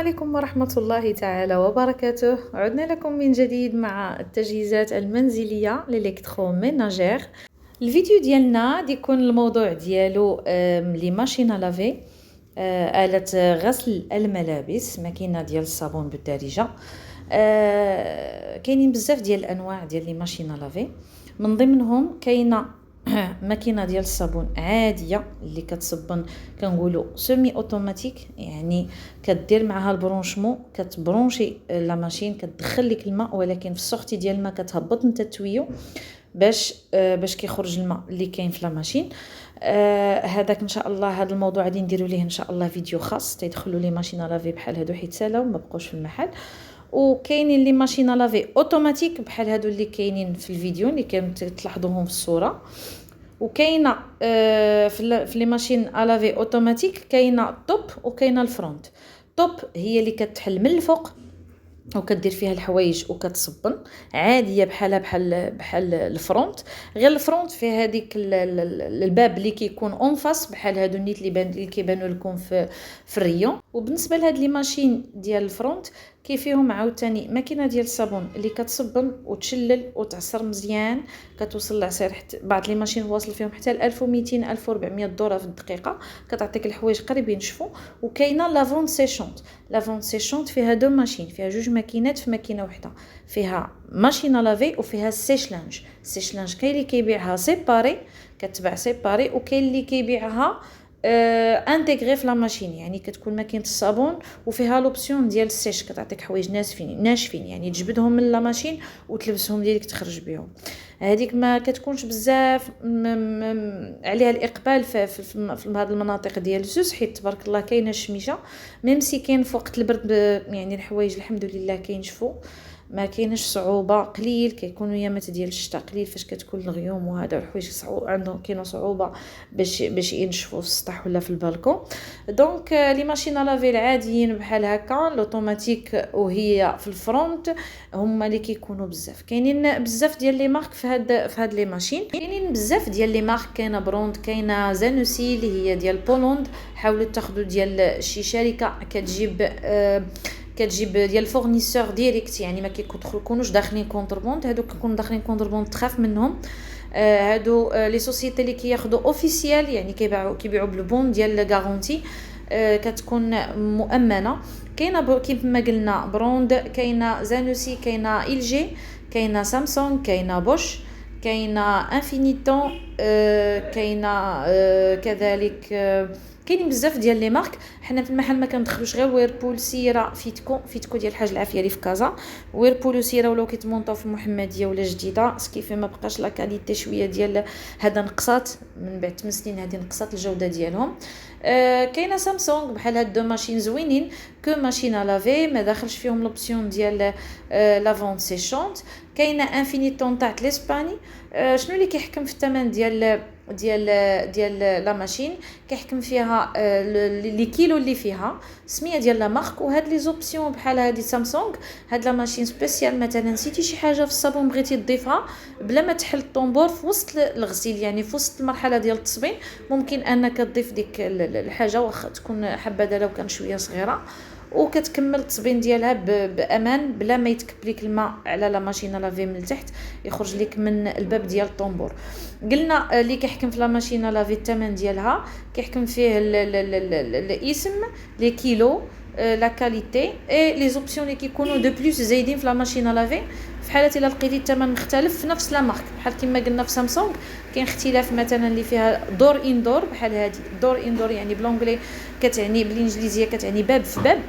عليكم ورحمة الله تعالى وبركاته. عدنا لكم من جديد مع التجهيزات المنزلية للإلكتروميناجير. الفيديو ديالنا يكون الموضوع ديالو لي ماشين لافي، آلة غسل الملابس، ماكينة ديال الصابون بالدارجة. كاينين بزاف ديال الانواع ديال لي ماشين لافي، من ضمنهم كاينه ماكينه ديال الصابون عاديه اللي كتصبن، كنقولوا سيمي اوتوماتيك، يعني كدير معها البرونشمون، كتبرونشي لا ماشين، كتدخل لك الماء، ولكن في السورتي ديال الماء كتهبط انت التويو باش كيخرج الماء اللي كاين في لا ماشين. هذاك ان شاء الله هذا الموضوع غادي نديروا ليه ان شاء الله فيديو خاص تيدخلوا لي ماشين لافي بحال هادو حيتسالاو ما بقوش في المحل. وكاينين لي ماشين لافي اوتوماتيك بحال هادو اللي كاينين في الفيديو اللي كتلاحظوهم في الصوره. وكاينه في لي ماشين لافي اوتوماتيك كاينه توب وكاينه الفرونت. توب هي اللي كتحل من الفوق وكدير فيها الحوايج وكتصبن عاديه بحال الفرونت، غير الفرونت فيها هذيك الباب اللي كيكون اون فاس بحال هادو النيت اللي كيبانوا لكم في الريون. وبالنسبه لهاد لي ماشين ديال الفرونت كيفيهم عاوتاني ماكينه ديال الصابون اللي كتصبن وتشلل وتعصر مزيان، كتوصل العصير حتى بعض لي ماشين واصل فيهم حتى 1200 1400 دوره في الدقيقه، كتعطيك الحوايج قريب ينشفوا. وكاينه لافون سيشونت فيها دو ماشين، فيها جوج ماكينات في ماكينه واحده، فيها ماشين لافي وفيها سيش لانج كاين اللي كيبيعها سيباري، كتباع سيباري، وكاين اللي كيبيعها انتغري في لا ماشين، يعني كتكون ماكينه الصابون وفيها لوبسيون ديال السيش، كتعطيك حوايج ناشفين يعني تجبدهم من لا ماشين وتلبسهم ديالك تخرج بهم. هذيك ما كتكونش بزاف عليها الاقبال في هذه المناطق ديال زوز، حيت تبارك الله كاينه الشميشه، ميم سي كاين في وقت البرد يعني الحوايج الحمد لله كينشفوا، ما كاينش صعوبه، قليل كيكونوا يامات ديال الشتاء قليل فاش كتكون الغيوم وهذا الحوايج عندهم كاينه صعوبه باش ينشفوا في السطح ولا في البالكون. دونك لي ماشين لافي العاديين بحال هكا الاوتوماتيك وهي في الفرونت هما اللي كيكونوا بزاف. كاينين بزاف ديال لي مارك في هاد لي ماشين، كاينين بزاف ديال لي مارك، كاينه بروند، كاينه زانوسي اللي هي ديال بولند. حاولوا تاخذوا ديال شي شركه كتجيب ديال الفورنيسور ديريكت، يعني ما كيكونوش داخلين كونتربوند، هادو كيكونوا داخلين كونتربوند تخاف منهم. هادو لي سوسيتي اللي كياخذوا اوفيسيال، يعني كيبيعوا بالبون ديال غارونتي، كتكون مؤمنه. كاينه كيما قلنا بروند، كاينه زانوسي، كاينه ال جي، كاينه سامسونج، كاينه بوش، كاينه انفينيتون، كاينه كذلك كاينين بزاف ديال لي مارك. حنا في المحل ما كندخلوش غير ويربول، سيرا، فيتكو ديال الحاج العافيه اللي في كازا، ويربول وسيرا ولاو كيتمونطاو في المحمديه ولا جديده، سكيفي ما بقاش لا كاليتي شويه ديال هذا نقصات من بعد 8 سنين، هذه نقصات الجوده ديالهم. كاينه سامسونج بحال هاد دو ماشين زوينين، كو ماشين لافي ما داخلش فيهم لوبسيون ديال لافون سيشونت. كاينه انفينيتون تاع الاسباني. شنو اللي كيحكم في الثمن ديال لا ماشين؟ كيحكم فيها لي كيلو اللي فيها، سميه ديال لا مارك. وهاد لي زوبسيون بحال هادي سامسونج، هاد لا ماشين سبيسيال، مثلا نسيتي شي حاجه في الصابون بغيتي تضيفها بلا ما تحل الطنبور في وسط الغسيل، يعني في وسط المرحله ديال التصبين، ممكن انك تضيف ديك الحاجه واخا تكون حبذا لو كان شويه صغيره، وكتكمل التصبين ديالها بامان بلا ما يتكب لك الماء على لا ماشين لافي من التحت، يخرج لك من الباب ديال الطنبور. قلنا اللي كيحكم في لا ماشين لافي الثمن ديالها، كيحكم فيه الاسم، لي كيلو، لا كاليتي اي لي زوبسيون اللي كيكونوا دو بلوس زايدين في لا ماشين لافي. في حاله الا لقيتي الثمن مختلف في نفس لا مارك، بحال كما قلنا في سامسونج كاين اختلاف، مثلا اللي فيها دور اندور بحال هذه دور اندور، يعني بلونجلي كتعني بالانجليزيه كتعني باب في باب،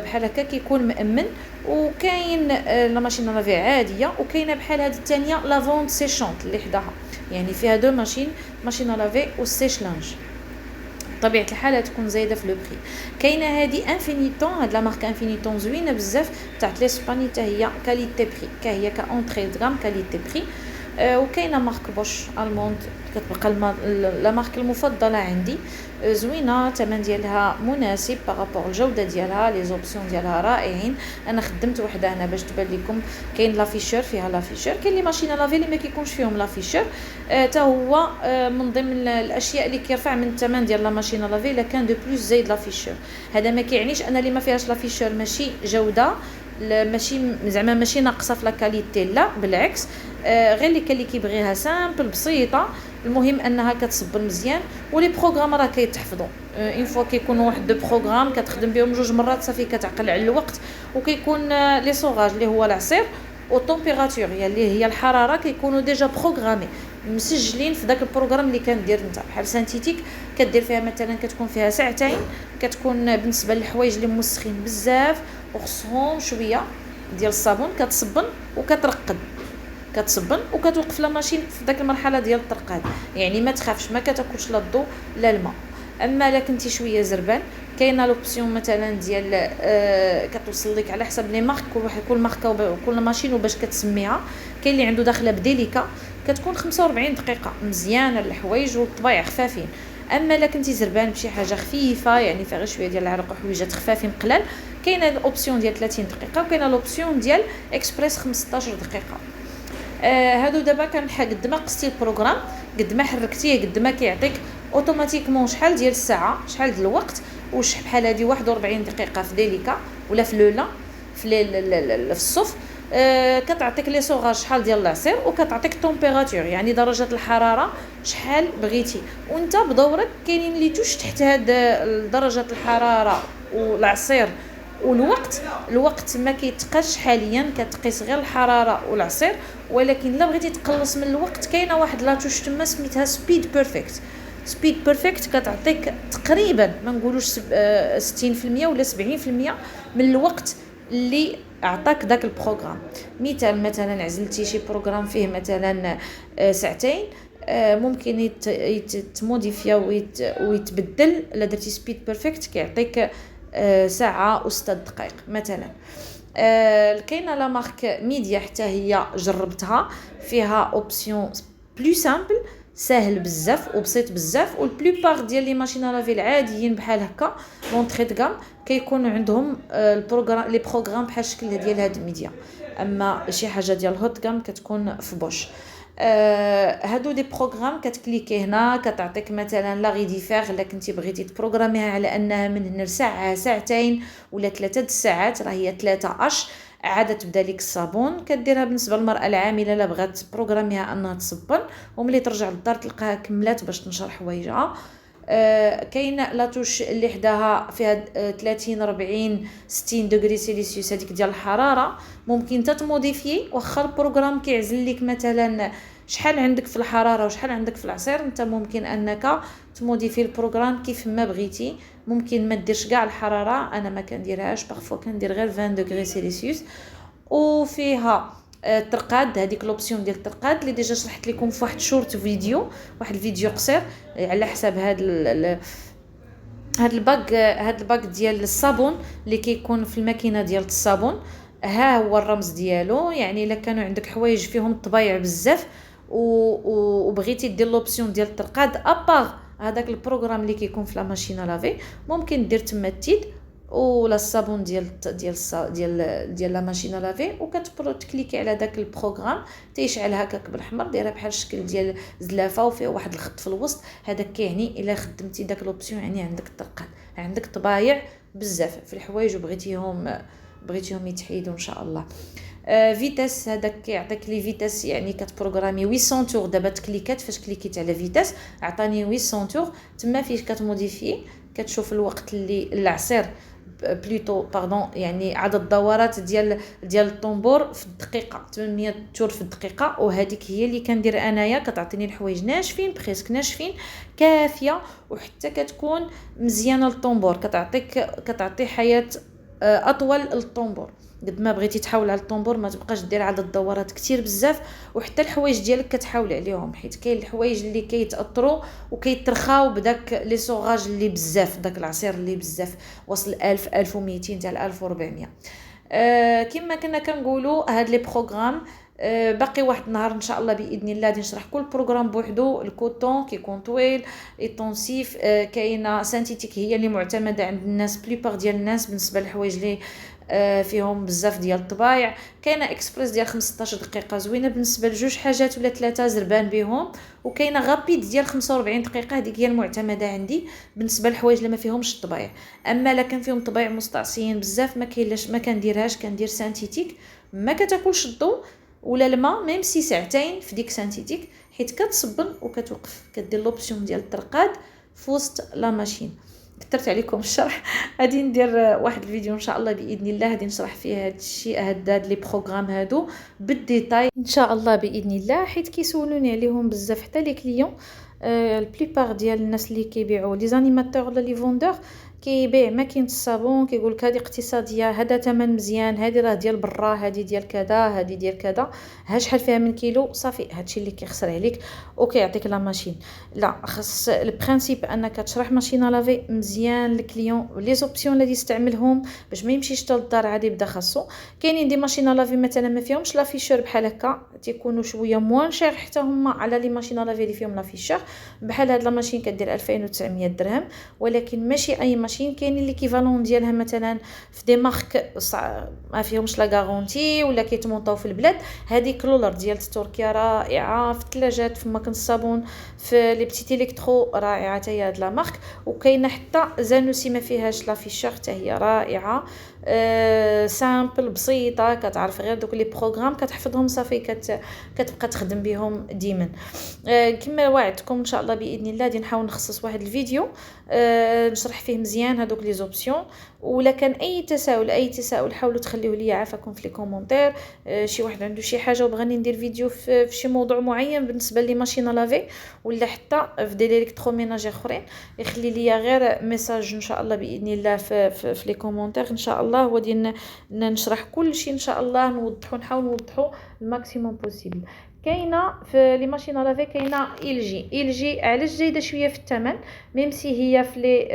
بحال هكا كيكون مأمن. وكاين لا ماشين لافي عاديه، وكاينه بحال هذه الثانيه لافون سيشونت اللي حداها، يعني فيها دو ماشين لافي والسيش لانج. طبيعه الحال تكون زايده في لو بري. كاينه هذه انفينيتون، هاد لا مارك انفينيتون زوينه بزاف، تاع لاسباني، حتى هي كاليتي بري، هي كاونطري دغام كاليتي بري. وكاينه مارك بوش الموند كتبقى لا مارك المفضله عندي. زوينه، الثمن ديالها مناسب بارابور الجوده ديالها، لي زوبسيون ديالها رائعين. انا خدمت وحده هنا باش تبان لكم. كاين لافيشور، فيها لافيشور، كاين لي ماشين لافي اللي ما كيكونش فيهم لافيشور. حتى هو من ضمن الاشياء اللي كيرفع من الثمن ديال لا ماشين لافي الا كان دو بلوس زايد لافيشور. هذا ما كيعنيش ان اللي ما فيهاش لافيشور ماشي جوده، ماشي زعما ماشي ناقصه في لا كاليتي، لا بالعكس. غير اللي كان اللي كيبغيها سامبل بسيطه، المهم انها كتصبن مزيان. ولي بروغرام راه كيتحفظوا اون فوا كيكون واحد دو بروغرام كتخدم بهم جوج مرات صافي كتعقل على الوقت. وكيكون لي سوغاج اللي هو العصير والتمبيراتور اللي هي الحراره كيكونوا ديجا بروغرامي مسجلين في داك البروغرام اللي كندير انت. بحال سانتيتيك كدير فيها مثلا كتكون فيها ساعتين، كتكون بالنسبه للحوايج اللي موسخين بزاف وخصهم شويه ديال الصابون كتصبن وكترقد، كتصبن وكتوقف لا ماشين في داك المرحله ديال الترقاد. يعني ما تخافش، ما كتاكلش لا الضوء لا الماء. اما الا كنتي شويه زربان كاينه لوبسيون مثلا ديال كتوصل لك على حسب لي مارك، كل ماركه وكل ماشين وباش كتسميها. كاين اللي عنده داخله بديليكا كتكون 45 دقيقه مزيانه الحوايج والطبايع خفافين. اما الا كنتي زربان بشي حاجه خفيفه يعني فيها غير شويه ديال العرق وحويجات خفافين قلال، كاينه الاوبسيون ديال 30 دقيقه وكاينه الاوبسيون ديال اكسبريس 15 دقيقه. هادو دابا كنحال قد ما قصتي البروغرام قد ما حركتيه قد ما كيعطيك اوتوماتيكمون شحال ديال الساعه شحال ديال الوقت. وش بحال هادي 41 دقيقه في ديليكا ولا في لولا في الصف. كتعطيك لي سوغاج شحال ديال العصير وكتعطيك التمبيراتور يعني درجه الحراره شحال بغيتي. وانت بدورك كاينين اللي توش تحت هاد درجه الحراره والعصير والوقت ما كيتقاش حاليا، كتقيس غير الحراره والعصير. ولكن الا بغيتي تقلص من الوقت كاينه واحد لاتوش تما سميتها سبيد بيرفكت كتعطيك تقريبا ما نقولوش 60% ولا 70% من الوقت اللي اعطاك داك البروغرام. مثلا عزلتي شي بروغرام فيه مثلا ساعتين، ممكن يتموديفيا ويتبدل. الا درتي سبيد بيرفكت كيعطيك ساعه و6 دقائق مثلا. كاينه لا مارك ميديا حتى هي جربتها، فيها اوبسيون بلو سامبل ساهل بزاف وبسيط بزاف. والبلوبار ديال لي ماشين لافي العاديين بحال هكا لونطري دغام كيكونوا عندهم البروغرام لي بروغرام بحال الشكل ديال هاد الميديا. اما شي حاجه ديال هوت غام كتكون في بوش. هادو دي بروغرام كتكليكي هنا كتعطيك مثلا لا غيديفير الا كنتي بغيتي تبروغراميها على انها من هنا لساعه ساعتين ولا 3 ساعات، راه هي 13 عاد تبدا لك الصابون. كديرها بالنسبه للمراه العامله الا بغات بروغراميها انها تصبن وملي ترجع للدار تلقاها كملات باش تنشر حوايجها. كاينه لاتوش اللي حداها فيها 30 40 60 دوغري سيليسيوس هذيك ديال الحراره. ممكن تتموديفي واخا البروغرام كيعزل لك مثلا شحال عندك في الحراره وشحال عندك في العصير، انت ممكن انك تموديفي البروغرام كيف ما بغيتي. ممكن ما ديرش كاع الحراره، انا ما كنديرهاش بارفو كندير غير 20 دوغري سيليسيوس. وفيها الترقاد، هذيك لوبسيون ديال الترقاد اللي ديجا شرحت لكم في واحد شورت فيديو، واحد الفيديو قصير على حساب هاد الباك ديال الصابون اللي كيكون في الماكينه ديال الصابون. ها هو الرمز ديالو. يعني الا كانوا عندك حوايج فيهم الطبايع بزاف وبغيتي دير لوبسيون ديال الترقاد ابار هذاك البروغرام اللي كيكون في لا ماشين لافي، ممكن دير تما التيد ولا الصابون ديال لا ماشين لافي وكتكليكي على داك البروغرام تيشعل هكاك بالاحمر، دايره بحال الشكل ديال زلافه وفيه واحد الخط في الوسط. هذاك كيعني الا خدمتي داك لوبسيون يعني عندك الترقاد، عندك طبايع بزاف في الحوايج وبغيتيهم يتحيدوا ان شاء الله. فيتاس هذاك كيعطيك لي فيتاس يعني كتبروغرامي 800 تور. دابا تكليكات فاش كليكيت على فيتاس عطاني 800 تور. تما فيه كتموديفي كتشوف الوقت اللي العصير بلوتو يعني عدد الدورات ديال الطنبور في الدقيقه 800 تور في الدقيقه. وهذيك هي اللي كندير انايا، كتعطيني الحوايج ناشفين بريسك ناشفين كافيه وحتى كتكون مزيانه للطنبور، كتعطي حياه اطول للطنبور. قد ما بغيتي تحاول على الطنبور ما تبقاش دير عدد الدورات كتير بزاف، وحتى الحوايج ديالك كتحاول عليهم حيت كاين الحوايج اللي كيتاثروا وكيترخاو بداك لي سوغاج اللي بزاف، داك العصير اللي بزاف وصل 1000 1200 حتى 1400. كما كنا كنقولوا هاد لي بروغرام باقي واحد النهار ان شاء الله باذن الله غادي نشرح كل بروغرام بوحدو. الكوطون كيكون طويل، التونسيف كاينه سانتيتيك هي اللي معتمده عند الناس بليبار ديال الناس بالنسبه للحوايج اللي فيهم بزاف ديال الطبايع. كاينه اكسبريس ديال 15 دقيقه زوينه بالنسبه لجوج حاجات ولا ثلاثه زربان بهم، وكاينه غابيد ديال 45 دقيقه هذيك هي المعتمده عندي بالنسبه للحوايج اللي ما فيهمش الطبايع. اما لا كان فيهم طبايع مستعصيين بزاف ما كاينلاش ما كنديرهاش، كندير سانتيتيك ما كتاكلش الضوء ولا الماء ميم سي ساعتين في ديك سانتيتيك، حيت كتصبن وكتوقف، كدير لوبسيون ديال الطرقاد في وسط لا ماشين. كثرت عليكم الشرح. غادي ندير واحد الفيديو ان شاء الله باذن الله غادي نشرح فيه هذا الشيء، هاد لي بروغرام هادو بالديتاي ان شاء الله باذن الله، حيت كيسولوني عليهم بزاف حتى لي كليون. البليبار ديال الناس اللي كيبيعوا لي زانيماتور ولا لي فوندور كيبيع ماكينه الصابون، كيقول لك هذه اقتصاديه، هذا ثمن مزيان، هذه راه ديال برا، هذه ديال كذا، هذه ديال كذا، ها شحال فيها من كيلو، صافي هادشي اللي كيخسر عليك وكيعطيك لا ماشين. لا، خاص البرينسيپ انك تشرح ماشين لافي مزيان للكليون لي زوبسيون اللي يستعملهم باش ما يمشيش حتى للدار عاد يبدا خاصو. كاينين دي ماشين لافي مثلا ما فيهمش لا فيشور بحال هكا، تيكونوا شويه موان شير حتى هما على لي ماشين لافي اللي فيهم لا فيشور. بحال هاد لا ماشين كدير 2900 درهم، ولكن ماشي اي ماشين، كاينين ليكيفالون ديالها مثلا في دي مارك ما فيهمش لا غارونتي ولا كيتمونطاو في البلاد. هذه كلولر ديال تركيا رائعه في الثلاجات، في ماكن الصابون، في لي بتيت الكترو رائعه حتى هي هاد لا مارك. وكاينه حتى زانوسي ما فيهاش لا فيشور حتى هي رائعه، سامبل بسيطه، كتعرف غير دوك لي بروغرام كتحفظهم صافي كتبقى تخدم بهم ديما. كما وعدتكم ان شاء الله باذن الله غادي نحاول نخصص واحد الفيديو نشرح فيه مزيان هذوك لي زوبسيون. ولا كان اي تساؤل حاولوا تخليوه لي عافاكم في لي كومونتير. شي واحد عنده شي حاجه وبغاني ندير فيديو في شي موضوع معين بالنسبه لي ماشين لافي ولا حتى في دي الكتروميناج اخرين، يخلي لي غير ميساج ان شاء الله باذن الله في لي كومونتير ان شاء الله، ودي نشرح كل شيء ان شاء الله، نحاول نوضحوا الماكسيموم بوسيبل. كاينه في لي ماشين لافي كاينه ال جي علاش جايده شويه في الثمن، ميم سي هي في لي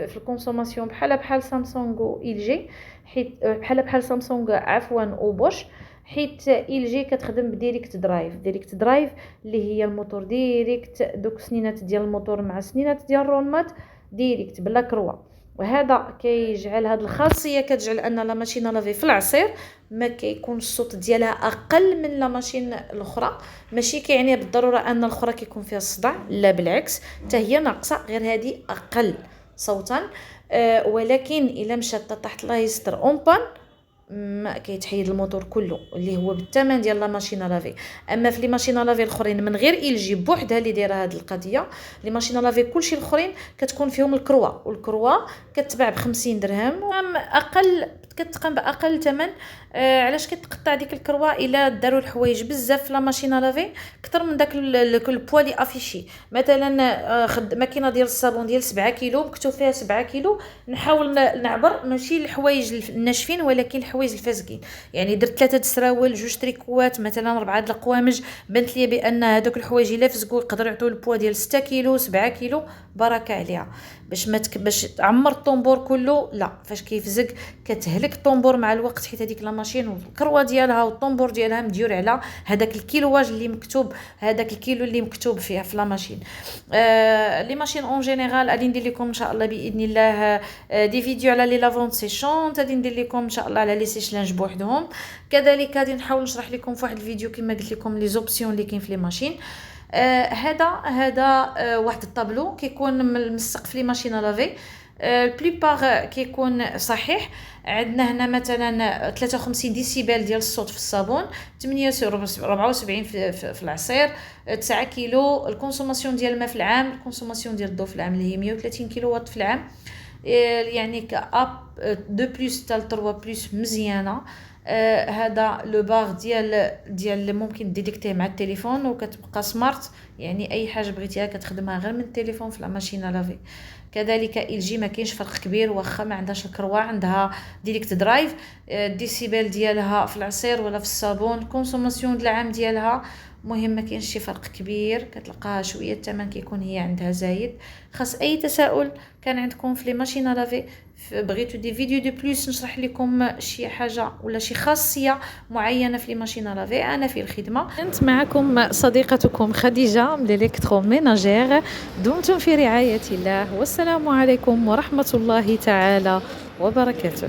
في الكونسوماسيون بحال سامسونج و ال جي، حيت بحال سامسونج عفوا وبوش، حيت ال جي كتخدم بديريكت درايف اللي هي الموتور ديريكت، دوك سنينات ديال الموتور مع سنينات ديال الرولمات ديريكت بلا كروا. وهذا كيجعل هذه الخاصيه كتجعل ان لا ماشين لافي في العصير ما كيكونش الصوت ديالها اقل من لا ماشين الاخرى. ماشي كيعني بالضروره ان الاخرى كيكون فيها الصداع، لا بالعكس، حتى هي ناقصه، غير هذه اقل صوتا. ولكن الا مشات تحت الله يستر اون بان ما كيتحيد الموتور كله اللي هو بالثمن ديال لا ماشين لافي. اما في لي ماشين لافي الاخرين من غير الجي بوحدها اللي دايره هذه القضيه، لي ماشين لافي كلشي الاخرين كتكون فيهم الكروا، والكروا كتباع ب50 درهم اقل، كتقام باقل ثمن. علاش كتقطع ديك الكروا الا داروا الحوايج بزاف في لا ماشين لافي اكثر من داك البوا لي افيشي. مثلا ماكينه ديال الصابون ديال 7 كيلو مكتوب فيها 7 كيلو، نحاول نعبر ماشي الحوايج الناشفين ولكن الحوايج الفاسقين. يعني درت 3 السراول، 2 تريكوات، مثلا 4 د القوامج، بانت لي بان هذوك الحوايج الا فسقوا يقدروا يعطيو البوا ديال 6 كيلو 7 كيلو، بركه عليها. باش تعمر الطنبور كله، لا، فاش كيفزق كتهلك الطنبور مع الوقت، حيت هذيك لا ماشين والكروه ديالها والطنبور ديالها مديور على هذاك الكيلواج اللي مكتوب، هذاك الكيلو اللي مكتوب فيها في لا ماشين. لي ماشين اون جينيرال غادي ندير لكم ان شاء الله باذن الله دي فيديو على لي لافونت سيشونط، غادي ندير لكم ان شاء الله على لي سيشلانج بوحدهم. كذلك غادي نحاول نشرح لكم في واحد الفيديو كما قلت لكم لي زوبسيون اللي كاين في لي ماشين. هذا واحد الطابلو كيكون ملصق في لي ماشين لافي، البليبار كيكون صحيح. عندنا هنا مثلا 53 ديسيبل ديال الصوت في الصابون، 74 في العصير، 9 كيلو الكونسوماسيون ديال الماء في العام، الكونسوماسيون ديال الضوء في العام اللي هي 130 كيلو وات في العام. يعني كاب دو بلس تاع 3 بلس مزيانه. هذا لو باغ ديال ممكن ديديكتيه مع التليفون وكتبقى سمارت، يعني اي حاجه بغيتيها كتخدمها غير من التليفون في لا ماشين لافي. كذلك الجي ما كاينش فرق كبير، واخا ما عندهاش الكروه، عندها ديريكت درايف، الديسيبل ديالها في العصير ولا في الصابون، كونسوماسيون د العام ديالها مهم ما كاينش شي فرق كبير، كتلقاها شويه الثمن كيكون هي عندها زايد. خاص اي تساؤل كان عندكم في لي ماشين لافي بغيتو دي فيديو دو بلوس نشرح لكم شي حاجه ولا شي خاصيه معينه في لي ماشين لافي انا في الخدمه. كنت معكم صديقتكم خديجه من الكترو ميناجير. دمتم في رعايه الله، والسلام عليكم ورحمه الله تعالى وبركاته.